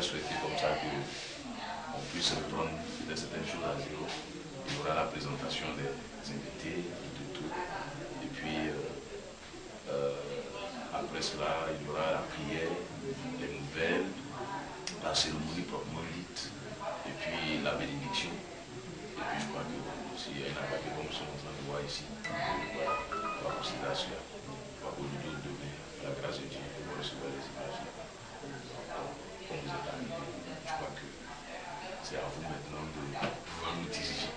j'aurais souhaité comme ça qu'on puisse reprendre certaines choses à zéro. Il y aura la présentation des invités, de tout. Et puis, après cela, il y aura la prière, les nouvelles, la cérémonie proprement dite, et puis la bénédiction. Et puis je crois que s'il y a une attaque comme nous sommes en train de voir ici, voilà, on va considérer cela. Aujourd'hui ou demain, à la grâce de Dieu, on va recevoir les images. Comme vous êtes arrivés, je crois que c'est à vous maintenant de pouvoir nous diriger.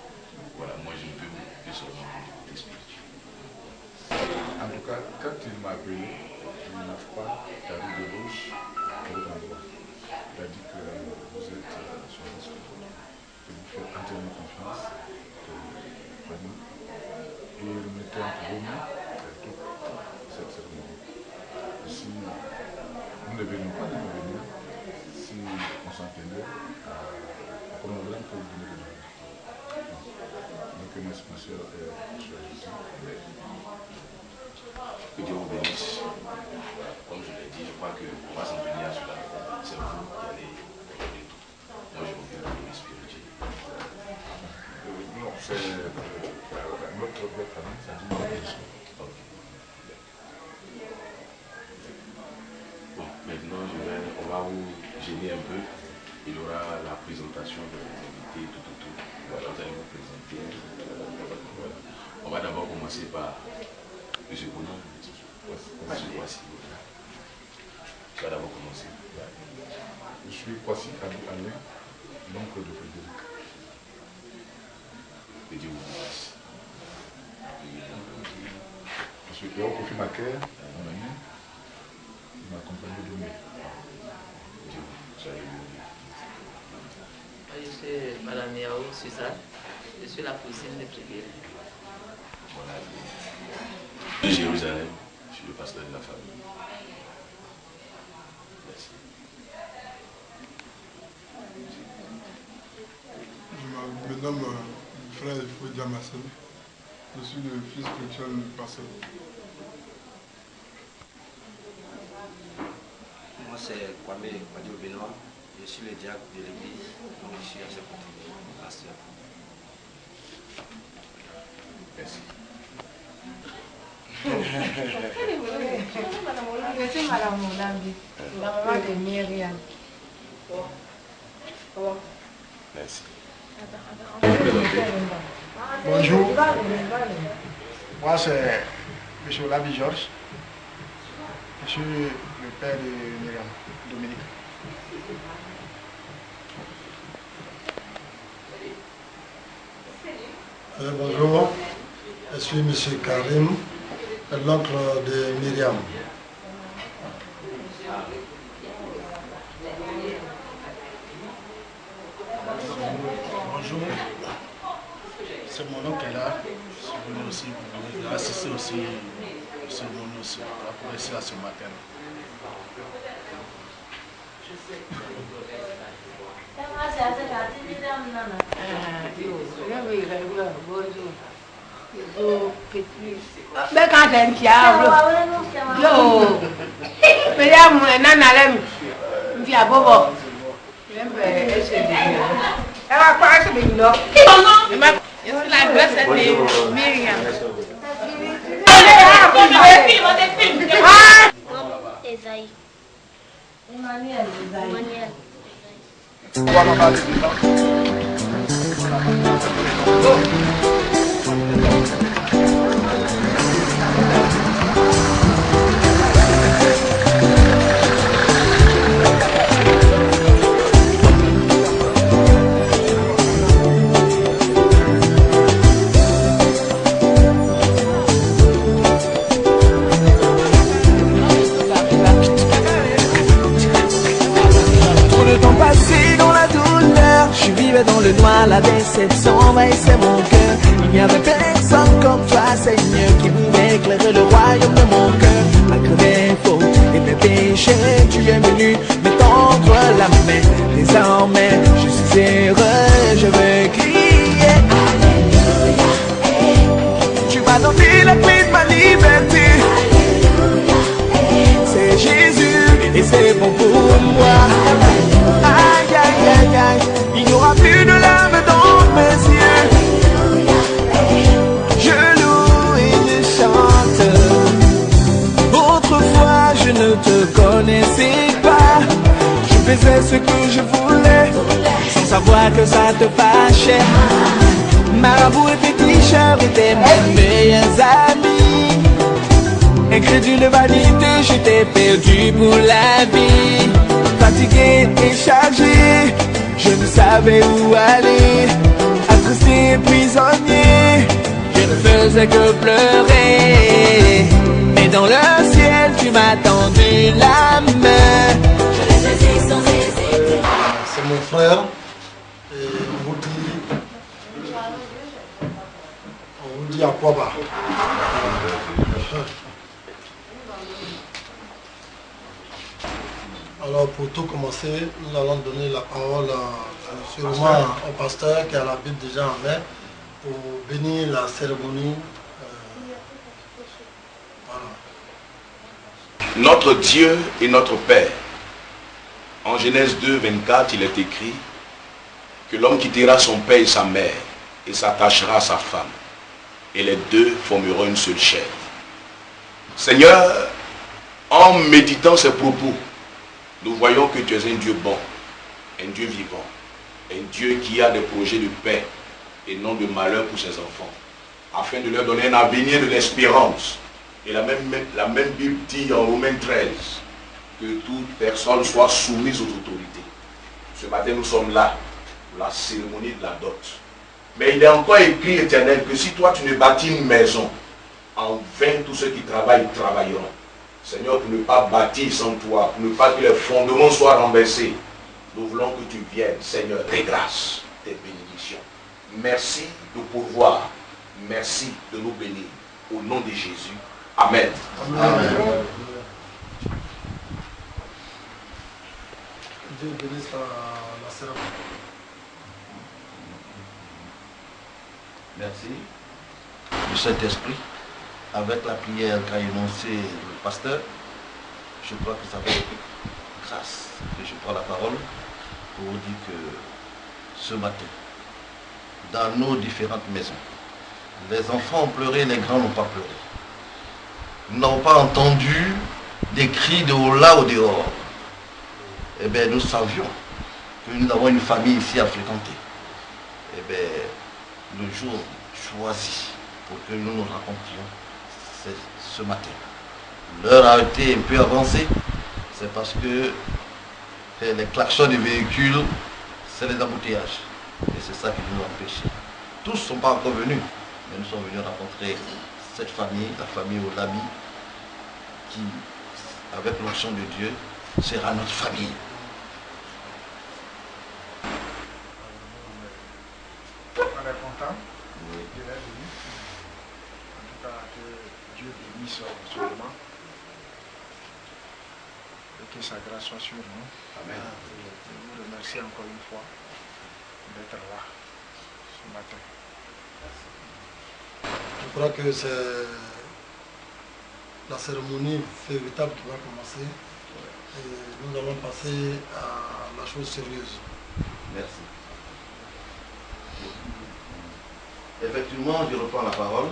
Voilà, moi je ne peux que seulement vous côté spirituel. En tout cas, quand il m'a appelé, il n'a pas d'arrêt de gauche au endroit. Il a dit que vous êtes son esprit, que vous faites entièrement confiance, et il mettait entre vos mains toute cette cérémonie. Si nous ne venions pas de nous venir, si on s'en tenait au chronogramme que vous venez de donner. Donc, merci, monsieur, que Dieu vous bénisse. Comme je l'ai dit, je crois qu'on va s'en tenir à cela. C'est vous qui allez donner tout. Moi, je m'occupe de l'esprit spirituel. Non, c'est notre bête famille, ça dit Ok. Bon, maintenant, on va vous gêner un peu. Il y aura la présentation des invités, tout. Voilà, vous allez vous présenter. Voilà. On va d'abord commencer par M. Bonan. Voici. Tu vas d'abord commencer. Je suis Kwasi Alain, l'oncle de Frédéric. Que Dieu vous bénisse. Je suis Léo Kofi Maker, mon ami. Il m'a accompagné de mai. Dieu soyez béni. Je suis Madame Yao Suzanne. Je suis la cousine de Frédéric. Voilà. De Jérusalem, je suis le pasteur de la famille. Merci. Je me nomme frère Foué Djamassel. Je suis le fils spirituel du pasteur. Moi c'est Kwame Kwadio Benoît. Je suis le diacre de l'église. Donc je suis à ce côté, le pasteur. Merci. Je suis Madame Molambi, la maman de Myriam. Merci. Bonjour, moi c'est M. Labi Georges. Je suis le père de Myriam, Dominique. Bonjour, je suis M. Karim, l'oncle de Myriam. Bonjour, c'est mon oncle là. Je suis venu aussi pour assister aussi au cérémonie aussi, pour ici à ce matin. Bẹ́ẹ̀ ká tẹ̀ ń kí á lò. Yóò pèlè àmú ẹ̀ náà nàlẹ́ mi. N fi àbọ̀bọ̀. Ẹ bẹ̀rẹ̀ ẹ ṣe dè mí. Ẹ wá pa ẹsẹ̀ mi lọ. Je suis la grosse de Myriam. Esaïe. Emmanuel. Emmanuel. Trop de temps passé dans la douleur, je vivais dans le noir, la déception envahissait mon cœur. Il n'y avait personne comme toi, Seigneur, qui pouvait éclairer le royaume de mon cœur. Malgré mes fautes et mes péchés, tu es venu me tendre la main. Désormais, je suis heureux, je veux crier Alléluia. Tu m'as donné la clé de ma liberté. C'est Jésus et c'est bon pour moi. faisais ce que je voulais, sans savoir que ça te fâchait. Marabout et féticheur étaient mes meilleurs amis. Incrédule de vanité, j'étais perdu pour la vie. Fatigué et chargé, je ne savais où aller. Attristé et prisonnier, je ne faisais que pleurer. Mais dans le ciel, tu m'as tendu la main. Je l'ai saisi sans hésiter. C'est mon frère. Et on vous dit à quoi bas. Alors pour tout commencer, nous allons donner la parole sûrement au pasteur qui a la Bible déjà en main pour bénir la cérémonie. Voilà. Notre Dieu et notre Père. En Genèse 2, 24, il est écrit que l'homme quittera son père et sa mère et s'attachera à sa femme. Et les deux formeront une seule chair. Seigneur, en méditant ces propos, nous voyons que tu es un Dieu bon, un Dieu vivant, un Dieu qui a des projets de paix et non de malheur pour ses enfants, afin de leur donner un avenir de l'espérance. Et la même Bible dit en Romains 13 que toute personne soit soumise aux autorités. Ce matin, nous sommes là pour la cérémonie de la dot. Mais il est encore écrit, Éternel, que si toi tu ne bâtis une maison, en vain tous ceux qui travaillent travailleront. Seigneur, pour ne pas bâtir sans toi, pour ne pas que les fondements soient renversés, nous voulons que tu viennes, Seigneur, tes grâces, tes bénédictions. Merci de pouvoir, merci de nous bénir. Au nom de Jésus. Amen. Amen. Dieu bénisse la cérémonie. Merci. Le Saint-Esprit, avec la prière qu'a énoncée le pasteur, je crois que ça va être grâce que je prends la parole pour vous dire que ce matin, dans nos différentes maisons, les enfants ont pleuré, les grands n'ont pas pleuré. Nous n'avons pas entendu des cris de là au dehors. Eh bien, nous savions que nous avons une famille ici à fréquenter. Eh bien, le jour choisi pour que nous nous rencontrions, c'est ce matin. L'heure a été un peu avancée, c'est parce que les klaxons des véhicules, c'est les embouteillages. Et c'est ça qui nous empêche. Tous ne sont pas encore venus, mais nous sommes venus rencontrer cette famille, la famille Olami, qui, avec l'onction de Dieu, sera notre famille. On est content de l'être venu. En tout cas, que Dieu bénisse ce moment. Et que sa grâce soit sur nous. Amen. Je vous remercie encore une fois d'être là ce matin. Je crois que c'est la cérémonie véritable qui va commencer. Et nous allons passer à la chose sérieuse. Merci. Effectivement, je reprends la parole.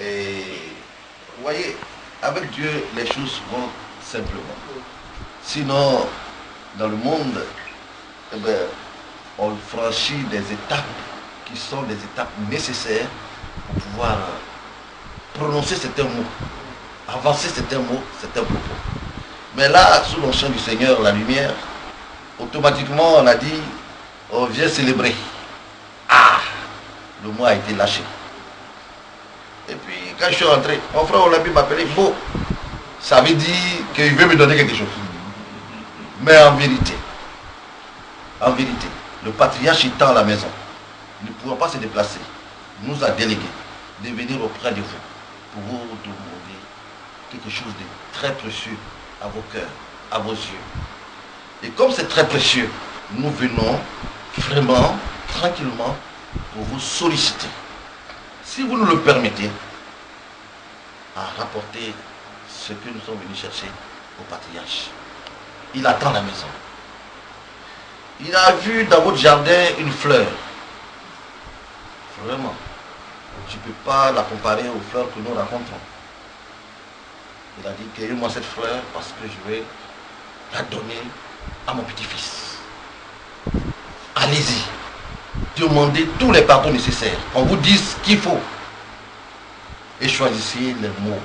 Et vous voyez, avec Dieu, les choses vont simplement. Sinon, dans le monde, eh bien, on franchit des étapes qui sont des étapes nécessaires pour pouvoir prononcer certains mots, avancer certains mots, certains propos. Mais là, sous l'onction du Seigneur, la lumière, automatiquement on a dit, on vient célébrer. Ah, le mot a été lâché. Et puis quand je suis rentré, mon frère Olabi m'a appelé Beau. Ça veut dire qu'il veut me donner quelque chose. Mais en vérité, le patriarche étant à la maison, ne pouvant pas se déplacer, nous a délégué de venir auprès de vous pour vous demander quelque chose de très précieux à vos cœurs, à vos yeux. Et comme c'est très précieux, nous venons vraiment, tranquillement, pour vous solliciter. Si vous nous le permettez, à rapporter ce que nous sommes venus chercher au patriarche. Il attend la maison. Il a vu dans votre jardin une fleur. Vraiment. Je ne peux pas la comparer aux fleurs que nous rencontrons. Il a dit, cueillez-moi cette fleur parce que je vais la donner à mon petit-fils. Allez-y, demandez tous les pardons nécessaires. On vous dise ce qu'il faut. Et choisissez les mots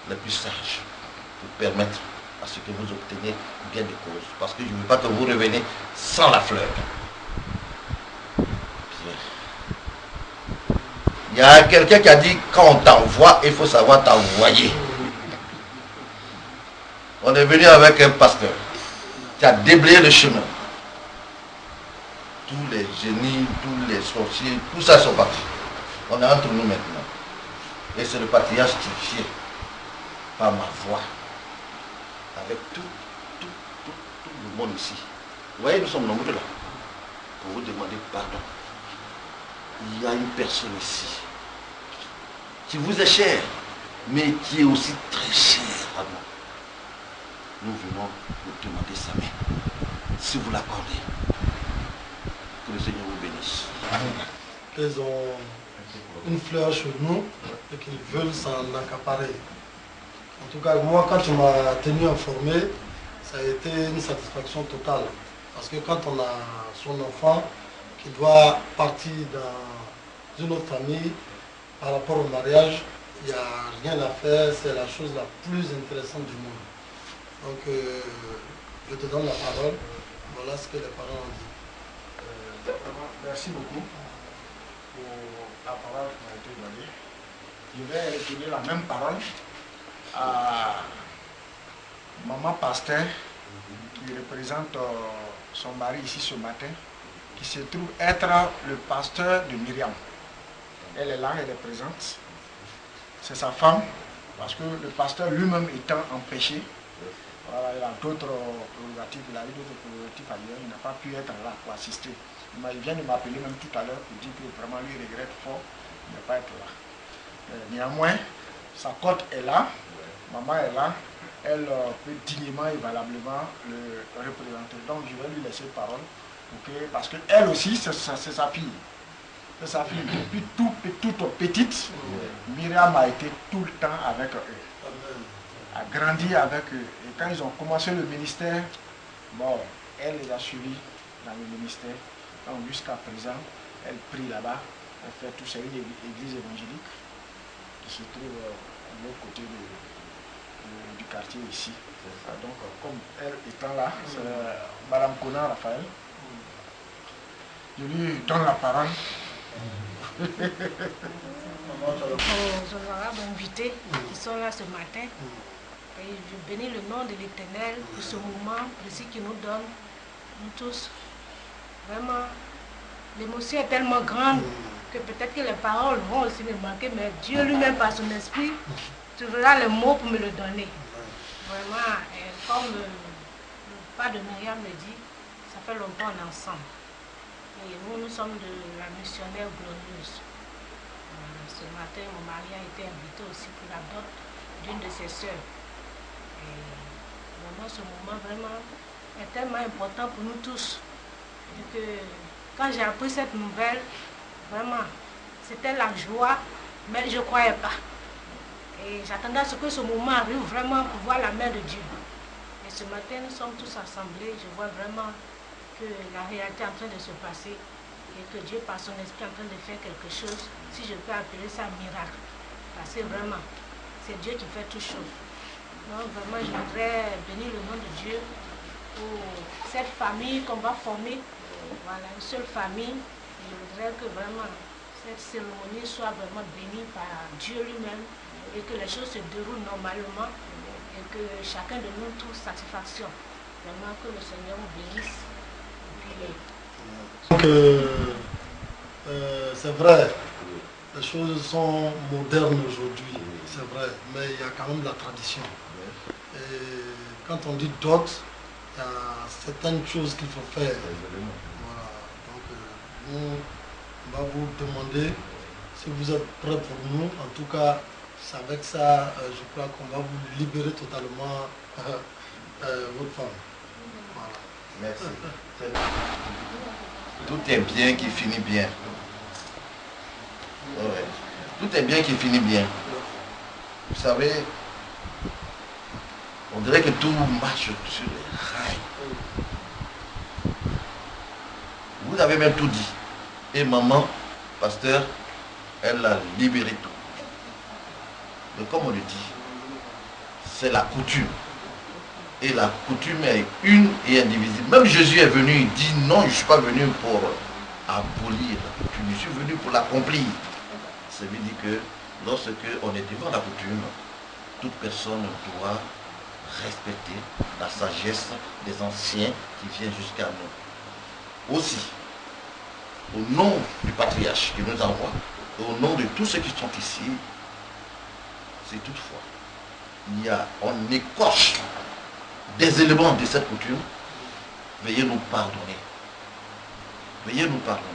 les plus sages pour permettre à ce que vous obteniez bien des causes. Parce que je ne veux pas que vous reveniez sans la fleur. Il y a quelqu'un qui a dit quand on t'envoie, il faut savoir t'envoyer. On est venu avec un pasteur qui a déblayé le chemin. Tous les génies, tous les sorciers, tout ça sont partis. On est entre nous maintenant. Et c'est le patriarche qui vient par ma voix. Avec tout le monde ici. Vous voyez, nous sommes nombreux là. Pour vous demander pardon. Il y a une personne ici qui vous est chère, mais qui est aussi très chère à nous. Nous venons vous demander sa main. Si vous l'accordez, que le Seigneur vous bénisse. Ils ont une fleur chez nous et qu'ils veulent s'en accaparer. En tout cas, moi, quand tu m'as tenu informé, ça a été une satisfaction totale. Parce que quand on a son enfant qui doit partir dans une autre famille, par rapport au mariage, il n'y a rien à faire, c'est la chose la plus intéressante du monde. Donc, je te donne la parole. Voilà ce que les parents ont dit. Merci beaucoup pour la parole qui m'a été donnée. Je vais retourner la même parole à maman pasteur qui représente son mari ici ce matin, qui se trouve être le pasteur de Myriam. Elle est là, elle est présente. C'est sa femme, parce que le pasteur lui-même étant empêché, voilà, il a d'autres prérogatives, il a eu d'autres prérogatives ailleurs, il n'a pas pu être là pour assister. Il vient de m'appeler même tout à l'heure pour dire que vraiment lui regrette fort de ne pas être là. Néanmoins, sa cote est là, maman est là, elle peut dignement et valablement le représenter. Donc je vais lui laisser parole, parce qu'elle aussi, c'est sa fille. C'est sa fille. Depuis toute petite, Myriam a été tout le temps avec eux. A grandi avec eux. Et quand ils ont commencé le ministère, bon, elle les a suivis dans le ministère. Donc jusqu'à présent, elle prie là-bas. Elle fait tout ça, une église évangélique qui se trouve de l'autre côté du quartier ici. Donc comme elle étant là, c'est Madame Conan Raphaël. Je lui donne la parole. Aux honorables invités qui sont là ce matin, et je bénis le nom de l'Éternel pour ce moment précis qu'il nous donne, nous tous. Vraiment, l'émotion est tellement grande que peut-être que les paroles vont aussi me manquer, mais Dieu lui-même par son esprit trouvera les mots pour me le donner. Vraiment, comme le père de Myriam me dit, ça fait longtemps on est ensemble. Et nous sommes de la missionnaire glorieuse. Ce matin, mon mari a été invité aussi pour la dot d'une de ses sœurs. Et vraiment, ce moment vraiment est tellement important pour nous tous. Et que quand j'ai appris cette nouvelle, vraiment, c'était la joie, mais je ne croyais pas. Et j'attendais à ce que ce moment arrive vraiment pour voir la main de Dieu. Et ce matin, nous sommes tous assemblés. Je vois vraiment que la réalité est en train de se passer et que Dieu par son esprit est en train de faire quelque chose, si je peux appeler ça miracle. Parce que vraiment, c'est Dieu qui fait toutes choses. Donc vraiment, je voudrais bénir le nom de Dieu pour cette famille qu'on va former. Voilà, une seule famille. Je voudrais que vraiment cette cérémonie soit vraiment bénie par Dieu lui-même et que les choses se déroulent normalement et que chacun de nous trouve satisfaction. Vraiment que le Seigneur vous bénisse. Donc, c'est vrai, les choses sont modernes aujourd'hui, c'est vrai, mais il y a quand même la tradition. Et quand on dit dot, il y a certaines choses qu'il faut faire. Voilà. Donc, nous, on va vous demander si vous êtes prêts pour nous. En tout cas, c'est avec ça, je crois qu'on va vous libérer totalement votre femme. Voilà. Merci. Tout est bien qui finit bien. Ouais. Tout est bien qui finit bien. Vous savez, On dirait que tout marche sur les rails. Vous avez même tout dit. Et maman, pasteur, elle a libéré tout. Mais comme on le dit, c'est la coutume. Et la coutume est une et indivisible. Même Jésus est venu, il dit non, je ne suis pas venu pour abolir la coutume, je suis venu pour l'accomplir. Ça veut dire que lorsque on est devant la coutume, toute personne doit respecter la sagesse des anciens qui viennent jusqu'à nous. Aussi, au nom du patriarche qui nous envoie, et au nom de tous ceux qui sont ici, c'est toutefois, on écorche des éléments de cette coutume, veuillez nous pardonner. Veuillez nous pardonner.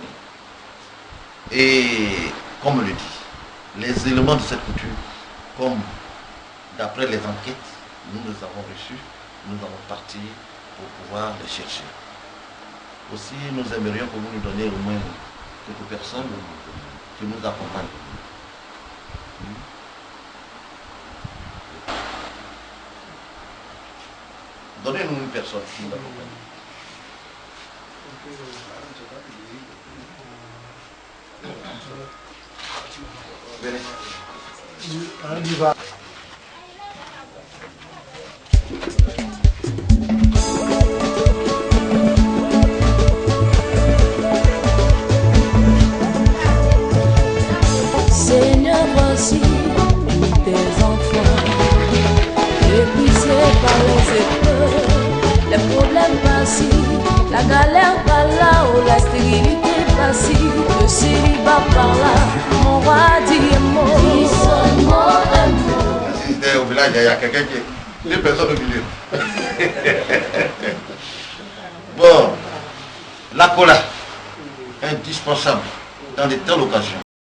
Et comme on le dit, les éléments de cette coutume, comme d'après les enquêtes, nous les avons reçus, nous allons partir pour pouvoir les chercher. Aussi, nous aimerions que vous nous donniez au moins quelques personnes qui nous accompagnent. Donnez-nous une personne qui nous accompagne. Venez. On y va. Seigneur, voici tes enfants, épuisés par les épreuves, les problèmes par-ci, la galère par-là, oh, la stérilité par-ci, le célibat par-là, mon roi dit un mot, dis seulement un mot. Si c'était au village, il y a quelqu'un qui est... Deux personnes au milieu. Bon, la cola, indispensable dans de telles occasions.